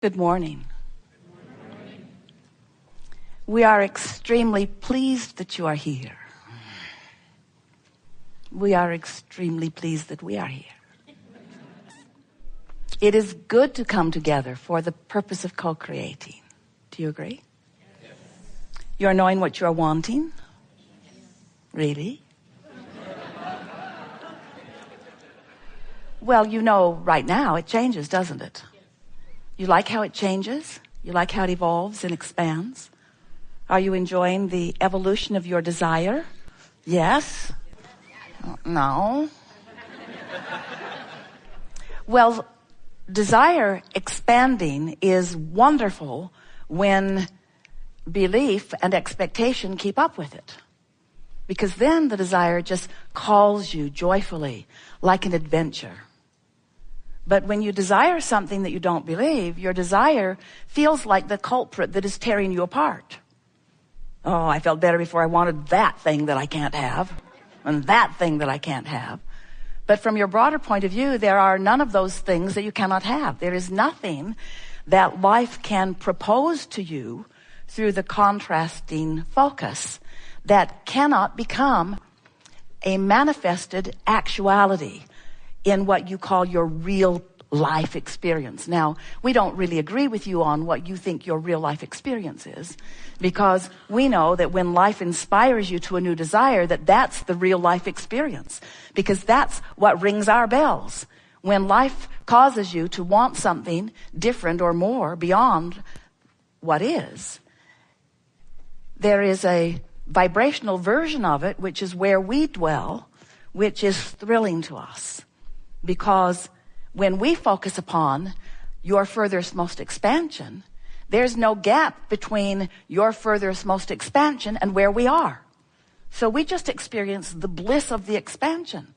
Good morning. We are extremely pleased that you are here. We are extremely pleased that we are here. It is good to come together for the purpose of co-creating. Do you agree? Yes. You are knowing what you are wanting? Really? Well, you know right now it changes, doesn't it? You like how it changes? You like how it evolves and expands? Are you enjoying the evolution of your desire? Yes? No? Well, desire expanding is wonderful when belief and expectation keep up with it. Because then the desire just calls you joyfully, like an adventure. But when you desire something that you don't believe, your desire feels like the culprit that is tearing you apart. Oh, I felt better before I wanted that thing that I can't have, and that thing that I can't have. But from your broader point of view, there are none of those things that you cannot have. There is nothing that life can propose to you through the contrasting focus that cannot become a manifested actuality in what you call your real life experience. Now, we don't really agree with you on what you think your real life experience is, because we know that when life inspires you to a new desire, that's the real life experience, because that's what rings our bells. When life causes you to want something different or more beyond what is, there is a vibrational version of it, which is where we dwell, which is thrilling to us. Because when we focus upon your furthest most expansion, there's no gap between your furthest most expansion and where we are. So we just experience the bliss of the expansion.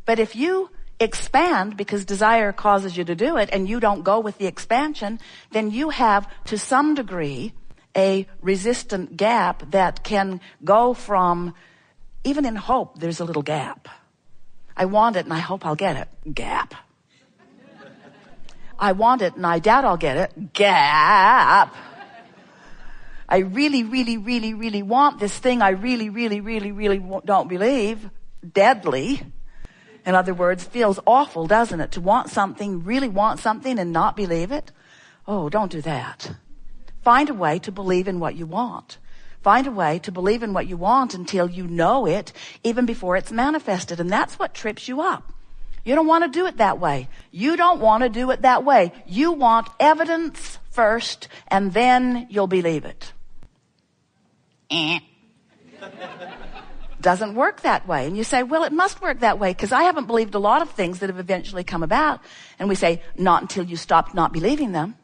But if you expand because desire causes you to do it and you don't go with the expansion, then you have to some degree a resistant gap that can go from, even in hope, there's a little gap. I want it and I hope I'll get it. Gap. I want it and I doubt I'll get it. Gap. I really, really, really, really want this thing I really, really, really, really don't believe. Deadly. In other words, feels awful, doesn't it? To want something, really want something and not believe it. Oh, don't do that. Find a way to believe in what you want. Find a way to believe in what you want until you know it, even before it's manifested. And that's what trips you up. You don't want to do it that way. You don't want to do it that way. You want evidence first, and then you'll believe it. Doesn't work that way. And you say, well, it must work that way because I haven't believed a lot of things that have eventually come about. And we say, not until you stop not believing them.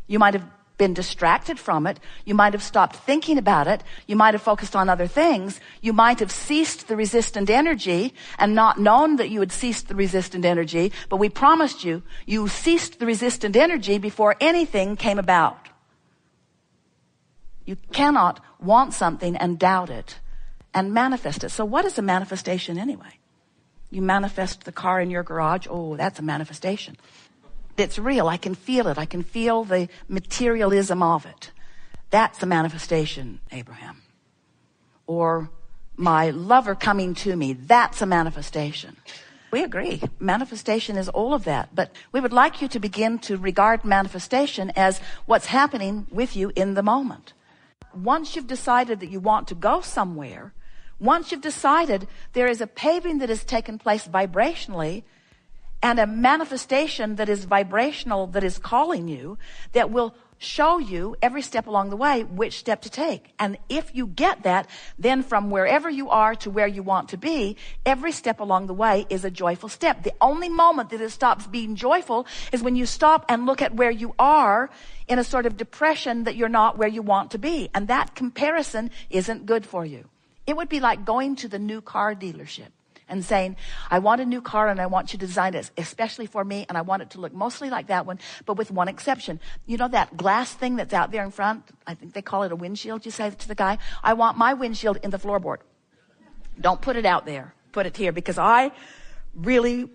You might have been distracted from it. You might have stopped thinking about it. You might have focused on other things. You might have ceased the resistant energy and not known that you had ceased the resistant energy. But we promised you, you ceased the resistant energy before anything came about. You cannot want something and doubt it and manifest it. So what is a manifestation anyway? You manifest the car in your garage. Oh, that's a manifestation. It's real. I can feel it. I can feel the materialism of it. That's a manifestation, Abraham. Or my lover coming to me. That's a manifestation. We agree. Manifestation is all of that. But we would like you to begin to regard manifestation as what's happening with you in the moment. Once you've decided that you want to go somewhere, once you've decided there is a paving that has taken place vibrationally, and a manifestation that is vibrational, that is calling you, that will show you every step along the way which step to take. And if you get that, then from wherever you are to where you want to be, every step along the way is a joyful step. The only moment that it stops being joyful is when you stop and look at where you are in a sort of depression that you're not where you want to be. And that comparison isn't good for you. It would be like going to the new car dealership and saying, I want a new car and I want you to design it especially for me, and I want it to look mostly like that one, but with one exception. You know that glass thing that's out there in front? I think they call it a windshield. You say to the guy, I want my windshield in the floorboard. Don't put it out there. Put it here, because I really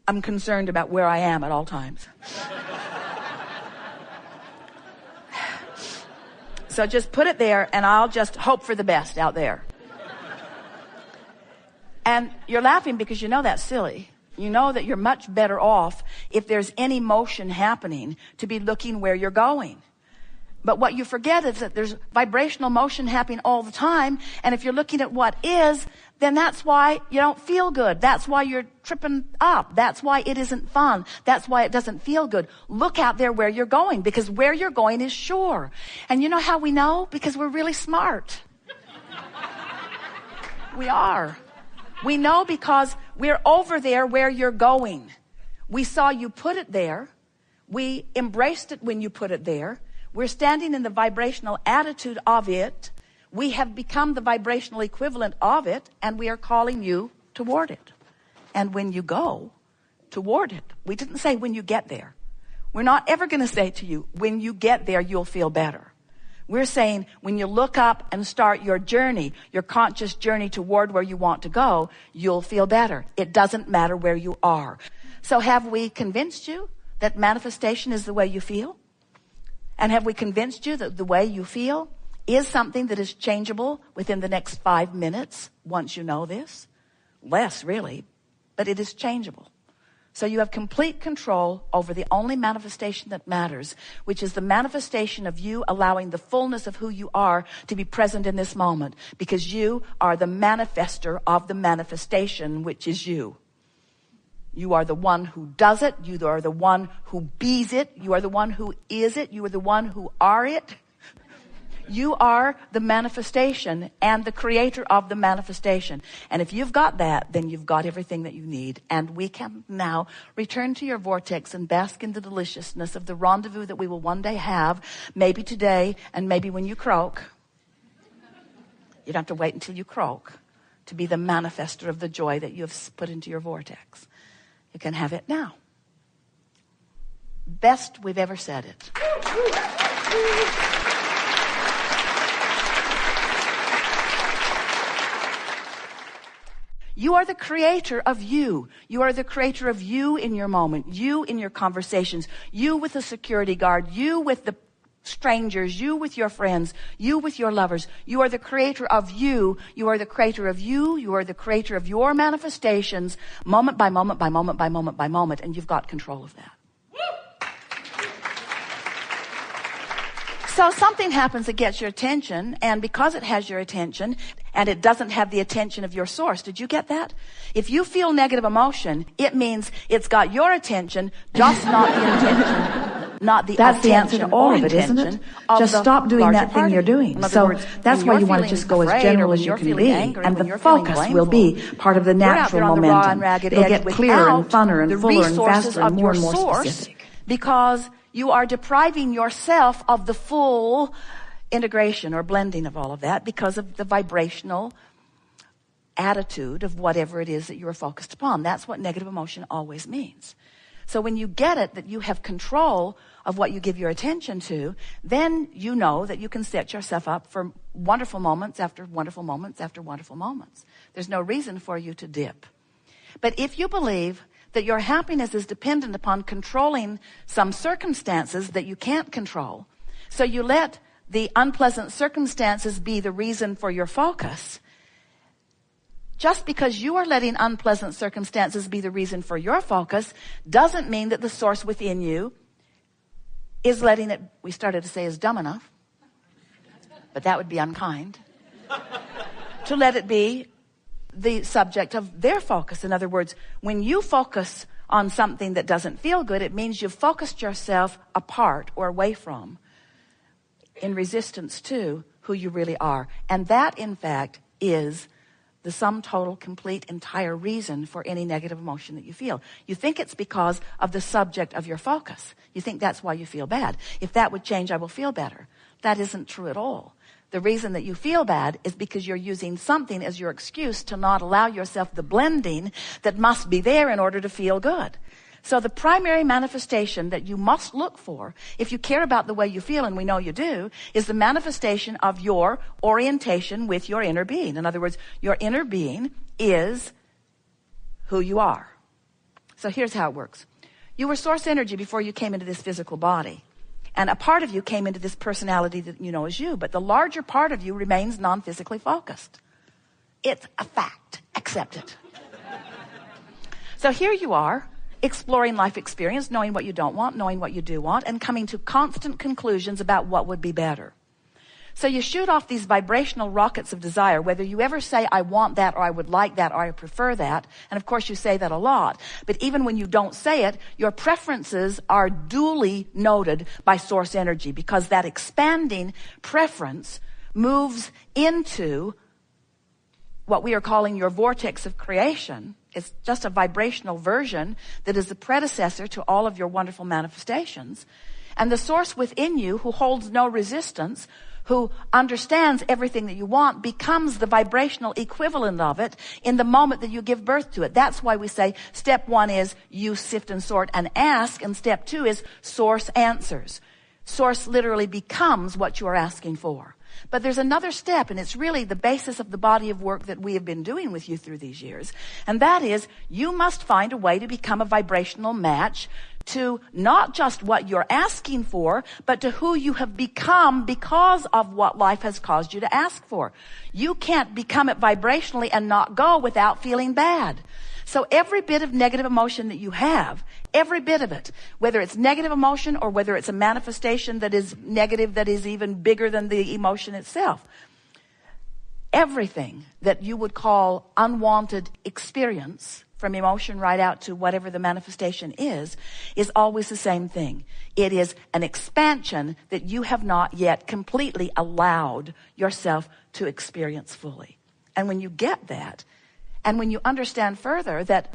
am concerned about where I am at all times. So just put it there, and I'll just hope for the best out there. And you're laughing because you know that's silly. You know that you're much better off if there's any motion happening to be looking where you're going. But what you forget is that there's vibrational motion happening all the time. And if you're looking at what is, then that's why you don't feel good. That's why you're tripping up. That's why it isn't fun. That's why it doesn't feel good. Look out there where you're going, because where you're going is sure. And you know how we know? Because we're really smart. We are. We know because we're over there where you're going. We saw you put it there. We embraced it when you put it there. We're standing in the vibrational attitude of it. We have become the vibrational equivalent of it, and we are calling you toward it. And when you go toward it, we didn't say when you get there. We're not ever going to say to you, when you get there, you'll feel better. We're saying when you look up and start your journey, your conscious journey toward where you want to go, you'll feel better. It doesn't matter where you are. So have we convinced you that manifestation is the way you feel? And have we convinced you that the way you feel is something that is changeable within the next 5 minutes once you know this? Less, really, but it is changeable. So you have complete control over the only manifestation that matters, which is the manifestation of you allowing the fullness of who you are to be present in this moment, because you are the manifester of the manifestation, which is you. You are the one who does it. You are the one who bees it. You are the one who is it. You are the one who are it. You are the manifestation and the creator of the manifestation. And if you've got that, then you've got everything that you need. And we can now return to your vortex and bask in the deliciousness of the rendezvous that we will one day have, maybe today and maybe when you croak. You don't have to wait until you croak to be the manifester of the joy that you have put into your vortex. You can have it now. Best we've ever said it. You are the creator of you. You are the creator of you in your moment, you in your conversations, you with the security guard, you with the strangers, you with your friends, you with your lovers. You are the creator of you. You are the creator of you. You are the creator of your manifestations, moment by moment by moment by moment by moment, and you've got control of that. So something happens that gets your attention, and because it has your attention, and it doesn't have the attention of your source. Did you get that? If you feel negative emotion, it means it's got your attention, just not the intention, not the That's the answer to all of it, isn't it? Just stop doing that thing you're doing. So that's why you want to just go as general as you can be, and the focus will be part of the natural momentum. It'll get clearer and funner and fuller and faster and more specific. Because you are depriving yourself of the full integration or blending of all of that because of the vibrational attitude of whatever it is that you are focused upon. That's what negative emotion always means. So when you get it, that you have control of what you give your attention to, then you know that you can set yourself up for wonderful moments after wonderful moments after wonderful moments. There's no reason for you to dip. But if you believe that your happiness is dependent upon controlling some circumstances that you can't control, so you let the unpleasant circumstances be the reason for your focus, just because you are letting unpleasant circumstances be the reason for your focus doesn't mean that the source within you is letting it, we started to say is dumb enough, but that would be unkind, to let it be the subject of their focus. In other words, when you focus on something that doesn't feel good, it means you've focused yourself apart or away from, in resistance to who you really are. And that, in fact, is the sum total, complete, entire reason for any negative emotion that you feel. You think it's because of the subject of your focus. You think that's why you feel bad. If that would change, I will feel better. That isn't true at all. The reason that you feel bad is because you're using something as your excuse to not allow yourself the blending that must be there in order to feel good. So the primary manifestation that you must look for, if you care about the way you feel, and we know you do, is the manifestation of your orientation with your inner being. In other words, your inner being is who you are. So here's how it works. You were source energy before you came into this physical body. And a part of you came into this personality that you know as you, but the larger part of you remains non-physically focused. It's a fact. Accept it. So here you are, exploring life experience, knowing what you don't want, knowing what you do want, and coming to constant conclusions about what would be better. So you shoot off these vibrational rockets of desire, whether you ever say, I want that, or I would like that, or I prefer that. And of course you say that a lot. But even when you don't say it, your preferences are duly noted by source energy, because that expanding preference moves into what we are calling your vortex of creation. It's just a vibrational version that is the predecessor to all of your wonderful manifestations. And the source within you, who holds no resistance, who understands everything that you want, becomes the vibrational equivalent of it in the moment that you give birth to it. That's why we say step 1 is you sift and sort and ask, and step 2 is source answers. Source literally becomes what you are asking for. But there's another step, and it's really the basis of the body of work that we have been doing with you through these years. And that is, you must find a way to become a vibrational match to not just what you're asking for, but to who you have become because of what life has caused you to ask for. You can't become it vibrationally and not go without feeling bad. So every bit of negative emotion that you have, every bit of it, whether it's negative emotion or whether it's a manifestation that is negative, that is even bigger than the emotion itself, everything that you would call unwanted experience, from emotion right out to whatever the manifestation is always the same thing. It is an expansion that you have not yet completely allowed yourself to experience fully. And when you get that, and when you understand further that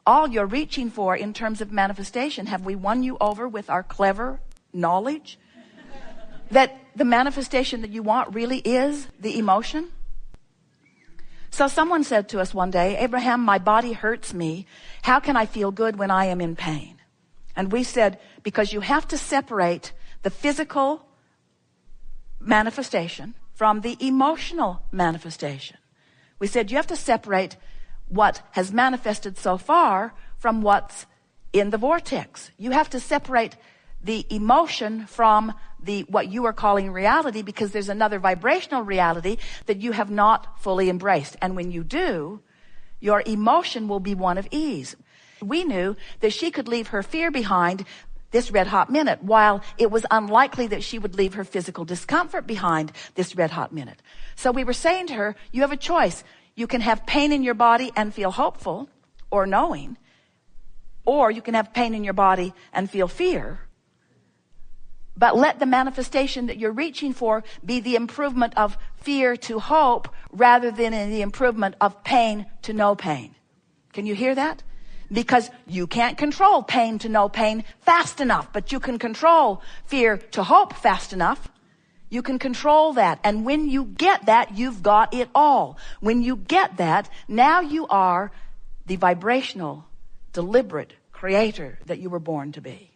all you're reaching for in terms of manifestation, have we won you over with our clever knowledge that the manifestation that you want really is the emotion? So someone said to us one day, Abraham, my body hurts me. How can I feel good when I am in pain? And we said, because you have to separate the physical manifestation from the emotional manifestation. We said you have to separate what has manifested so far from what's in the vortex. You have to separate the emotion from what you are calling reality, because there's another vibrational reality that you have not fully embraced. And when you do, your emotion will be one of ease. We knew that she could leave her fear behind this red hot minute, while it was unlikely that she would leave her physical discomfort behind this red hot minute. So we were saying to her, you have a choice. You can have pain in your body and feel hopeful or knowing, or you can have pain in your body and feel fear. But let the manifestation that you're reaching for be the improvement of fear to hope rather than in the improvement of pain to no pain. Can you hear that? Because you can't control pain to no pain fast enough, but you can control fear to hope fast enough. You can control that. And when you get that, you've got it all. When you get that, now you are the vibrational, deliberate creator that you were born to be.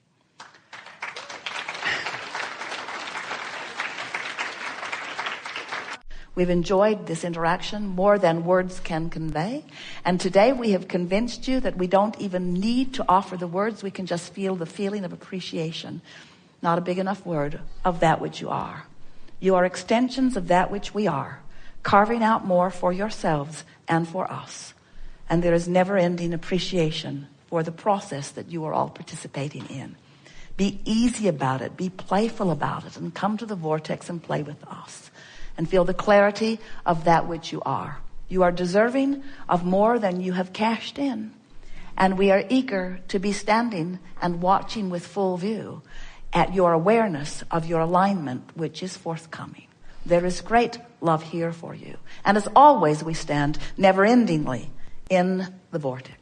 We've enjoyed this interaction more than words can convey. And today we have convinced you that we don't even need to offer the words. We can just feel the feeling of appreciation, not a big enough word, of that which you are. You are extensions of that which we are, carving out more for yourselves and for us. And there is never-ending appreciation for the process that you are all participating in. Be easy about it. Be playful about it. And come to the vortex and play with us. And feel the clarity of that which you are. You are deserving of more than you have cashed in. And we are eager to be standing and watching with full view at your awareness of your alignment, which is forthcoming. There is great love here for you. And as always, we stand never-endingly in the vortex.